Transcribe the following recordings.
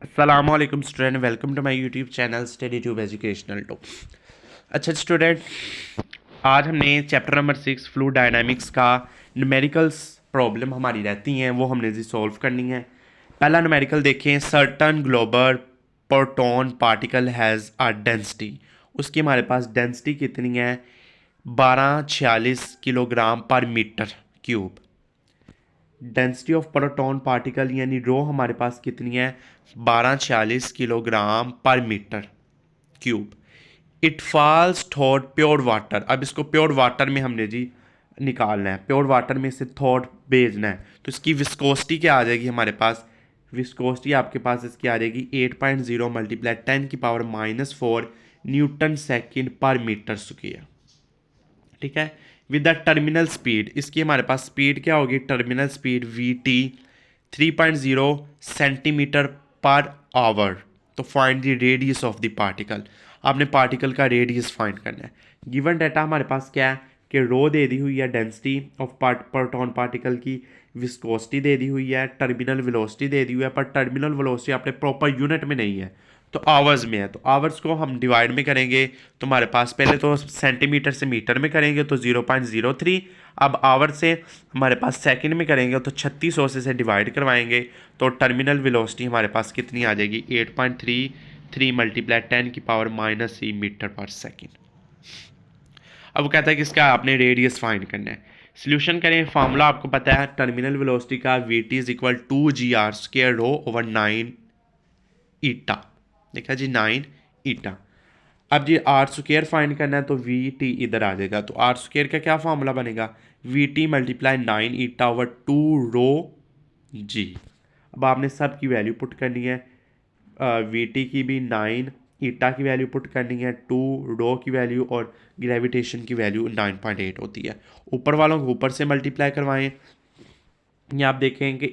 अस्सलामुअलैकुम student, welcome to my YouTube channel study tube educational two. अच्छा student, आज हमने चैप्टर नंबर 6 फ्लूइड डायनामिक्स का न्यूमेरिकल्स प्रॉब्लम हमारी रहती हैं वो हमने जी सॉल्व करनी है। पहला न्यूमेरिकल देखें, certain global proton particle has a density. उसकी हमारे पास डेंसिटी कितनी है? 1246 kilogram per metre cube. Density of proton particle यानी रो हमारे पास कितनी है? 1246 kilogram per metre cube. It falls thought pure water. अब इसको प्योर वाटर में हमने जी निकालना है, प्योर वाटर में से थॉट भेजना है। तो इसकी विस्कोसिटी क्या आ जाएगी हमारे पास? विस्कोसिटी आपके पास इसकी आ जाएगी 8.0 मल्टीप्लाई 10⁻⁴ न्यूटन सेकेंड पर मीटर स्क्वायर। ठीक है। विद द टर्मिनल स्पीड, इसकी हमारे पास स्पीड क्या होगी? Terminal speed V T 3.0 centimetre per hour. तो find the radius of the particle. आपने पार्टिकल का रेडियस फाइंड करना है। गिवन डाटा हमारे पास क्या है कि रो दे दी हुई है, डेंसिटी ऑफ प्रोटॉन पार्टिकल की, विस्कोसिटी दे दी हुई है, टर्मिनल वेलोसिटी दे दी हुई है, पर टर्मिनल वेलोसिटी आपने प्रॉपर यूनिट में नहीं है तो आवर्स में है। तो आवर्स को हम डिवाइड में करेंगे तो हमारे पास पहले तो सेंटीमीटर से मीटर में करेंगे तो 0.03। अब आवर से हमारे पास सेकंड में करेंगे तो 3600 से डिवाइड करवाएंगे तो टर्मिनल वेलोसिटी हमारे पास कितनी आ जाएगी? 8.33 मल्टीप्लाई 10⁻³ मीटर पर सेकेंड। अब वो कहता है कि इसका आपने रेडियस फाइंड करना है। सोल्यूशन करें, फार्मूला आपको पता है टर्मिनल वेलोसिटी का, v t is equal 2 GR² rho over 9 eta. देखा जी, 9 ईटा। अब जी आर स्क्वायर फाइंड करना है तो वी टी इधर आ जाएगा। तो आर स्क्वायर का क्या फार्मूला बनेगा? We T multiply 9 eta over 2 रो जी। अब आपने सब की वैल्यू पुट करनी है। वी टी की भी 9, ईटा की वैल्यू पुट करनी है 2, रो की वैल्यू और ग्रेविटेशन की वैल्यू 9.8 होती है। ऊपर वालों को ऊपर से मल्टीप्लाई करवाएं। ये आप देखेंगे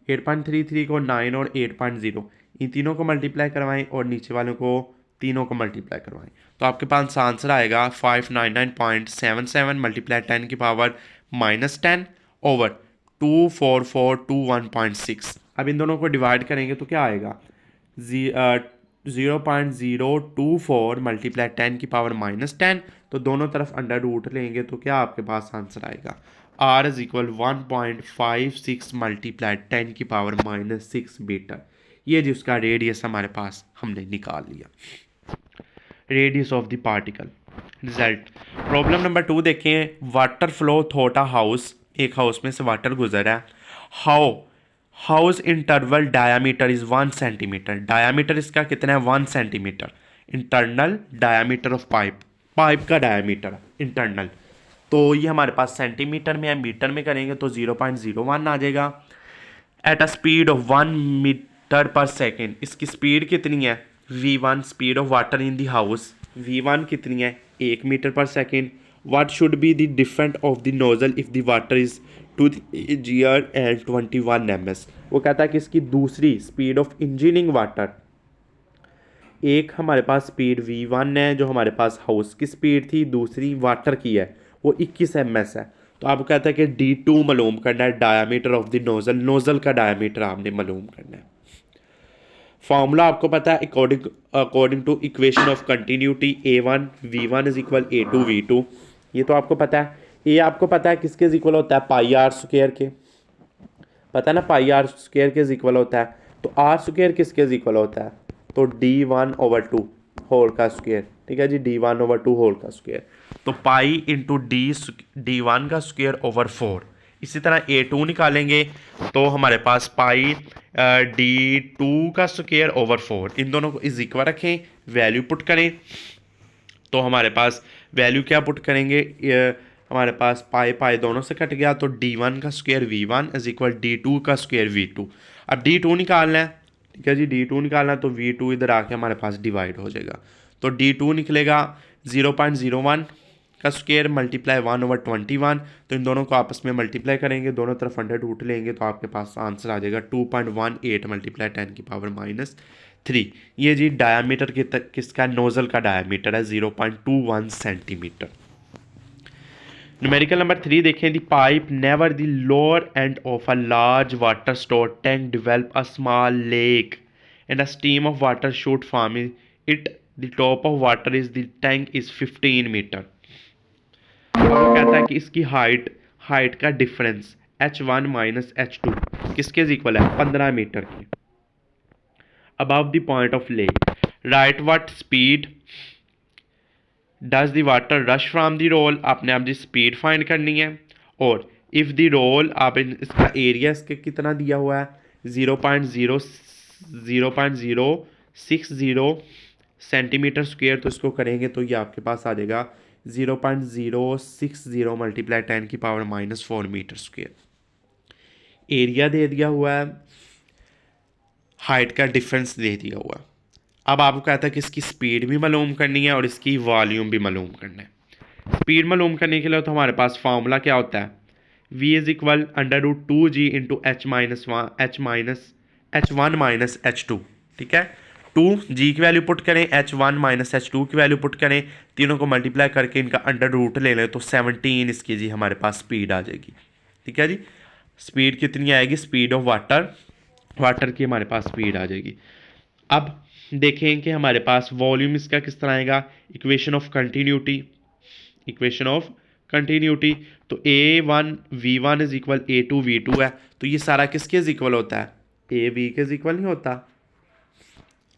8.33 को 9 और 8.0 इन तीनों को मल्टीप्लाई करवाएं और नीचे वालों को तीनों को मल्टीप्लाई करवाएं तो आपके पास आंसर आएगा 599.77 मल्टीप्लाई 10⁻⁻10 ओवर 24421.6। अब इन दोनों को डिवाइड करेंगे तो क्या आएगा? 0.024 मल्टीप्लाई 10⁻⁻10। तो दोनों तरफ अंडर रूट लेंगे तो क्या आपके पास आंसर आएगा? R is equal 1.56 multiply 10⁻⁻6 metre. ये जी उसका रेडियस हमारे पास हमने निकाल लिया, radius of the particle. Result problem number 2 देखें। Water flow through a house, एक हाउस में से वाटर गुजर है। How house interval diameter is 1 centimetre. Diameter इसका कितना है? 1 centimetre. Internal diameter of pipe, pipe का डायामीटर इंटरनल। तो ये हमारे पास सेंटीमीटर में है, मीटर में करेंगे तो 0.01 आ जाएगा। At a speed of 1 metre per second, इसकी स्पीड कितनी है? v1 speed of water in the house, v1 कितनी है? 1 metre per second. What should be the different of the nozzle if the water is 2 GR and 21 ms। वो कहता है कि इसकी दूसरी स्पीड ऑफ इंजीनियरिंग वाटर, एक हमारे पास स्पीड v1 है जो हमारे पास हाउस की स्पीड थी, दूसरी वाटर की है वो 21 ms है। तो आपको कहता है कि d2 मालूम करना है, diameter of the nozzle, nozzle का डायमीटर आपने मालूम करना है। फॉर्मूला आपको पता है according to equation of continuity a1 v1 is equal a2 v2। ये तो आपको पता है। ये आपको पता है किसके इक्वल होता है? पाई आर स्क्वायर के। पता है ना, पाई आर स्क्वायर के इक्वल होता है। तो आर स्क्वायर किसके इक्वल होता है? तो d1/2 होल का स्क्वायर। ठीक है जी, d1/2 होल का स्क्वायर। तो पाई इंटू d1 का स्क्वायर ओवर 4। इसी तरह a2 निकालेंगे तो हमारे पास पाई d2 का स्क्वायर ओवर 4। इन दोनों को इज इक्वल रखें, वैल्यू पुट करें तो हमारे पास वैल्यू क्या पुट करेंगे? हमारे पास पाई पाई दोनों से कट गया तो d1 का square v1 is equal d2 का स्क्वायर v2। अब d2 निकालना है। ठीक है जी, d2 निकालना है तो v2 इधर आके हमारे पास डिवाइड हो जाएगा तो d2 निकलेगा 0.01 का स्क्वायर मल्टीप्लाई 1/21। तो इन दोनों को आपस में मल्टीप्लाई करेंगे, दोनों तरफ अंडर रूट लेंगे तो आपके पास आंसर आ जाएगा 2.18 मल्टीप्लाई 10⁻⁻3। ये जी डायामीटर किसका? नोजल का डायामीटर है 0.21 सेंटीमीटर। न्यूमेरिकल नंबर 3 देखें। The pipe never the lower end of a large water store tank develop a small leak and a steam of water shoot form it, the top of water is the tank is 15 metre. अब वो कहता है कि इसकी height का difference h1 minus h2 किसके equal है, 15 metre की। Above the point of leak right what speed does the water rush from the roll, आपने आप जी स्पीड फाइंड करनी है। और इफ़ द रोल, आप इसका एरिया इसके कितना दिया हुआ है, 0.060 सेंटीमीटर स्क्वेयर, तो इसको करेंगे तो ये आपके पास आ जाएगा 0.060 मल्टीप्लाई 10⁻⁻4 मीटर स्क्वेयर। एरिया दे दिया हुआ है, हाइट का डिफरेंस दे दिया हुआ है। अब आपको कहता है कि इसकी स्पीड भी मालूम करनी है और इसकी वॉल्यूम भी मालूम करना है। स्पीड मालूम करने के लिए तो हमारे पास फार्मूला क्या होता है, v is equal √2g into h1 minus h2। ठीक है, 2g की वैल्यू पुट करें, h1 माइनस h2 की वैल्यू पुट करें, तीनों को मल्टीप्लाई करके इनका अंडर रूट ले लें तो 17 इसकी जी हमारे पास स्पीड आ जाएगी। ठीक है जी, स्पीड कितनी आएगी, स्पीड ऑफ वाटर की हमारे पास स्पीड आ जाएगी। अब देखें कि हमारे पास वॉल्यूम इसका किस तरह आएगा, इक्वेशन ऑफ कंटिन्यूटी। तो A1 V1 is equal A2 V2 है, तो ये सारा किसके इक्वल होता है, A V के इक्वल नहीं होता।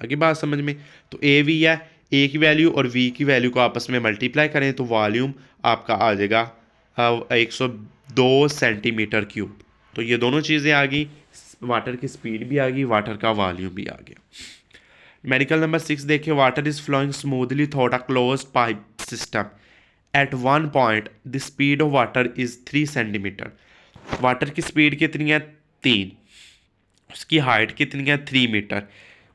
आगे बात समझ में, तो AV है, A की वैल्यू और V की वैल्यू को आपस में मल्टीप्लाई करें तो वॉल्यूम आपका आ जाएगा 102 सेंटीमीटर क्यूब। तो ये दोनों चीज़ें आ गई, वाटर की स्पीड भी आ गई, वाटर का वॉल्यूम भी आ गया। मेडिकल नंबर 6 देखिए, water is flowing smoothly through a closed pipe system at one point the speed of water is 3 centimetre. Water की स्पीड कितनी है, 3, उसकी हाइट कितनी है, 3 मीटर,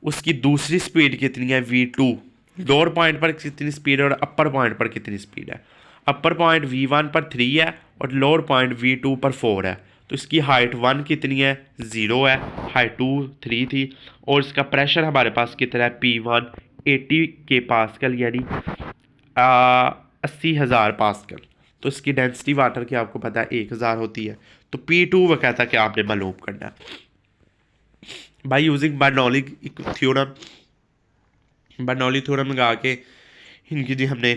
उसकी दूसरी स्पीड कितनी है, v2। लोअर पॉइंट पर कितनी स्पीड है और अपर पॉइंट पर कितनी स्पीड है, अपर पॉइंट v1 पर 3 है और लोअर पॉइंट v2 पर 4 है। तो इसकी हाइट 1 कितनी है, 0 है, हाइट 2 3 थी, और इसका प्रेशर हमारे पास कितना है, P1 80 के पास्कल, यानी 80,000 पास्कल। तो इसकी डेंसिटी वाटर की आपको पता है 1000 होती है। तो P2 वो कहता है कि आपने मालूम करना है बाय यूजिंग बर्नौली थ्योरम लगा के इनकी जी हमने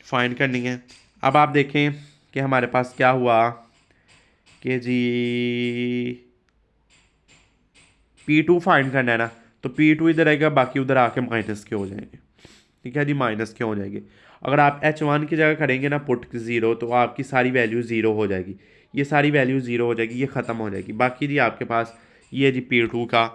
फाइंड करनी है। अब आप देखें कि हमारे पास क्या हुआ कि जी P2 फाइंड करना है ना, तो P2 इधर आएगा, बाकी उधर आके माइनस के हो जाएंगे। ठीक है जी, माइनस के हो जाएंगे। अगर आप H1 की जगह करेंगे ना पुट 0, तो आपकी सारी वैल्यू 0 हो जाएगी, ये सारी वैल्यू 0 हो जाएगी, ये ख़त्म हो जाएगी। बाकी जी आपके पास ये जी P2 का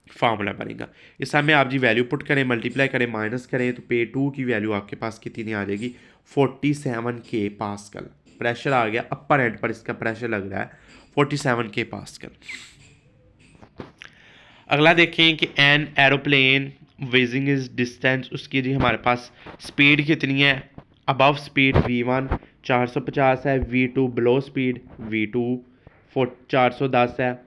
फार्मूला बनेगा। इस समय आप जी वैल्यू पुट करें, मल्टीप्लाई करें, माइनस करें, तो P2 की वैल्यू आपके पास कितनी आ जाएगी, 47 के पास्कल। प्रेशर आ गया, अपर एंड पर इसका प्रेशर लग रहा है 47 के पास्कल। अगला देखें कि an aeroplane waging is distance, उसकी जी हमारे पास स्पीड कितनी है, अबव स्पीड V1 450 है, V2 बिलो स्पीड V2 410 है,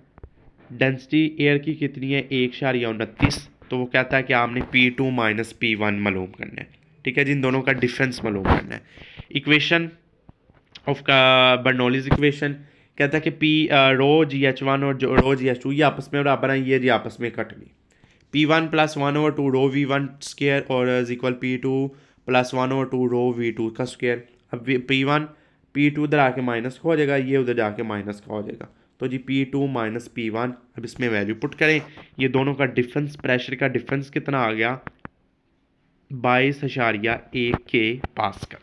डेंसिटी एयर की कितनी है, 1.29। तो वो कहता है कि आपने P2 माइनस P1 मालूम करना है। ठीक है जी, इन दोनों का डिफरेंस मालूम करना है। इक्वेशन ऑफ का बर्नौलीज इक्वेशन कहता है कि ρGH1 और ρGH2 ये आपस में बराबर हैं, ये जी आपस में कट गई। P1 + 1/2 ρV1 स्क्वायर और इज इक्वल P2 + 1/2 ρV2 का स्क्वायर। अब P2 उधर आके माइनस का हो जाएगा, ये उधर जाके माइनस का हो जाएगा। तो जी P2 माइनस P1, अब इसमें वैल्यू पुट करें, ये दोनों का डिफरेंस, प्रेशर का डिफरेंस कितना आ गया, 22.1 के पास्कल।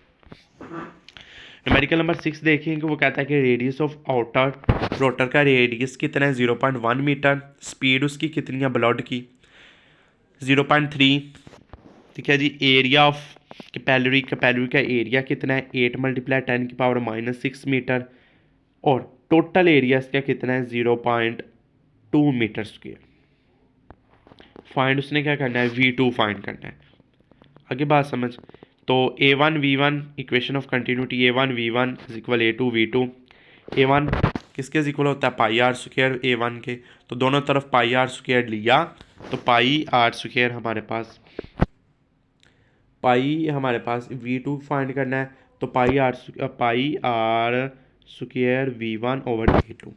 न्यूमेरिकल नंबर 6 देखें कि वो कहता है कि रेडियस ऑफ आउटर रोटर का रेडियस कितना है, 0.1 मीटर, स्पीड उसकी कितनी है ब्लड की, 0.3। ठीक है जी, एरिया ऑफ कैपिलरी का एरिया कितना है, 8 × 10⁻⁻6 मीटर, और टोटल एरिया इसका कितना है, 0.2 मीटर स्क्वायर। फाइंड उसने क्या करना है, V2 फाइंड करना है। आगे बात समझ, तो A1 V1 equation of continuity, A1 V1 is equal A2 V2। A1 किसके इक्वल होता है, πr² A1 के, तो दोनों तरफ πr² लिया, तो πr² हमारे पास V2 फाइंड करना है, तो πr² V1 ओवर A2।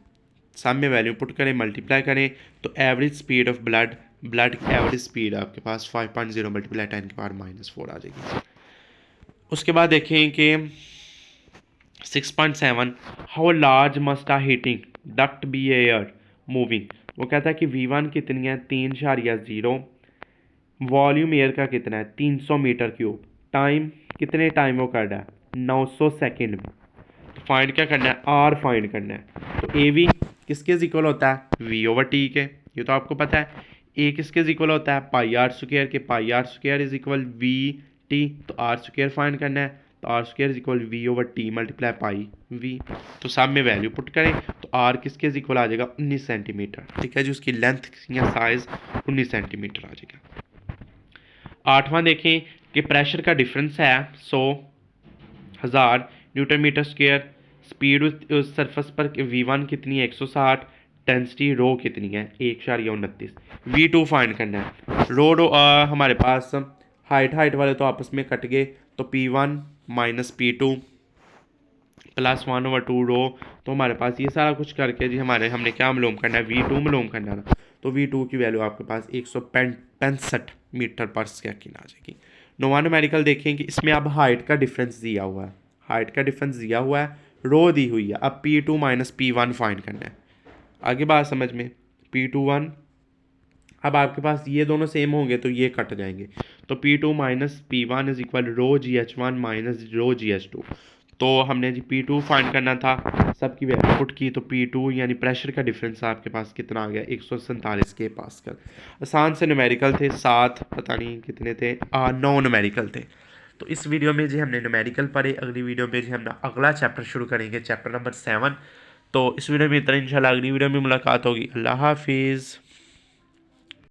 सामने वैल्यू पुट करें, मल्टीप्लाई करें, तो average speed of blood blood की एवरेज स्पीड आपके पास 5.0 मल्टीप्लाई 10⁻⁻4 आ जाएगी। उसके बाद देखें कि 6.7 how large must a heating duct be air moving. वो कहता है कि V1 कितनी है 3.0, वॉल्यूम एयर का कितना है 300 मीटर क्यूब, टाइम कितने टाइम वो कर रहा है 900 सेकेंड में। तो फाइंड क्या करना है, आर फाइंड करना है। तो ए वी किसके इक्वल होता है V/T के, ये तो आपको पता है। ए किसके इक्वल होता है पाई आर स्क्वायर के, pi R square is equal V/T। तो आर स्क्वायर फाइंड करना है, तो R square is equal V/T multiply pi V। तो सब में वैल्यू पुट करें तो आर किसके इक्वल आ जाएगा 19 सेंटीमीटर। ठीक है जी, उसकी लेंथ या साइज 19 सेंटीमीटर आ जाएगा। 8वां देखें कि प्रेशर का डिफरेंस है 100,000 न्यूटन मीटर स्क्वायर, स्पीड उस सरफेस पर V1 कितनी है 160, डेंसिटी रो कितनी है 1.29, V2 फाइंड करना है। रो हमारे पास हाइट वाले तो आपस में कट गए, तो P1 माइनस P2 प्लस 1/2 रो। तो हमारे पास ये सारा कुछ करके जी हमने क्या मालूम करना है V2 मालूम करना है। तो V2 की वैल्यू आपके पास 165 मीटर पर सेकेंड आ जाएगी। 9वां न्यूमेरिकल देखें कि इसमें अब हाइट का डिफरेंस दिया हुआ है, हाइट का डिफरेंस दिया हुआ है, रो दी हुई है। अब P2 माइनस P1 फाइंड करना है। आगे बात समझ में, P21 अब आपके पास ये दोनों सेम होंगे तो ये कट जाएंगे। तो P2 minus P1 is equal rho GH1 minus rho GH2। तो हमने जी P2 फाइंड करना था, सबकी वैल्यू पुट की, तो P2 यानी प्रेशर का डिफरेंस आपके पास कितना आ गया 147 के पास्कल। आसान से न्यूमेरिकल थे, 7 पता नहीं कितने थे 9 न्यूमेरिकल थे। तो इस वीडियो में जी हमने न्यूमेरिकल पढ़े, अगली वीडियो में जी हम अगला चैप्टर शुरू करेंगे, चैप्टर नंबर 7। तो इस वीडियो में इतना, इंशाल्लाह अगली वीडियो में मुलाकात होगी। अल्लाह हाफिज़।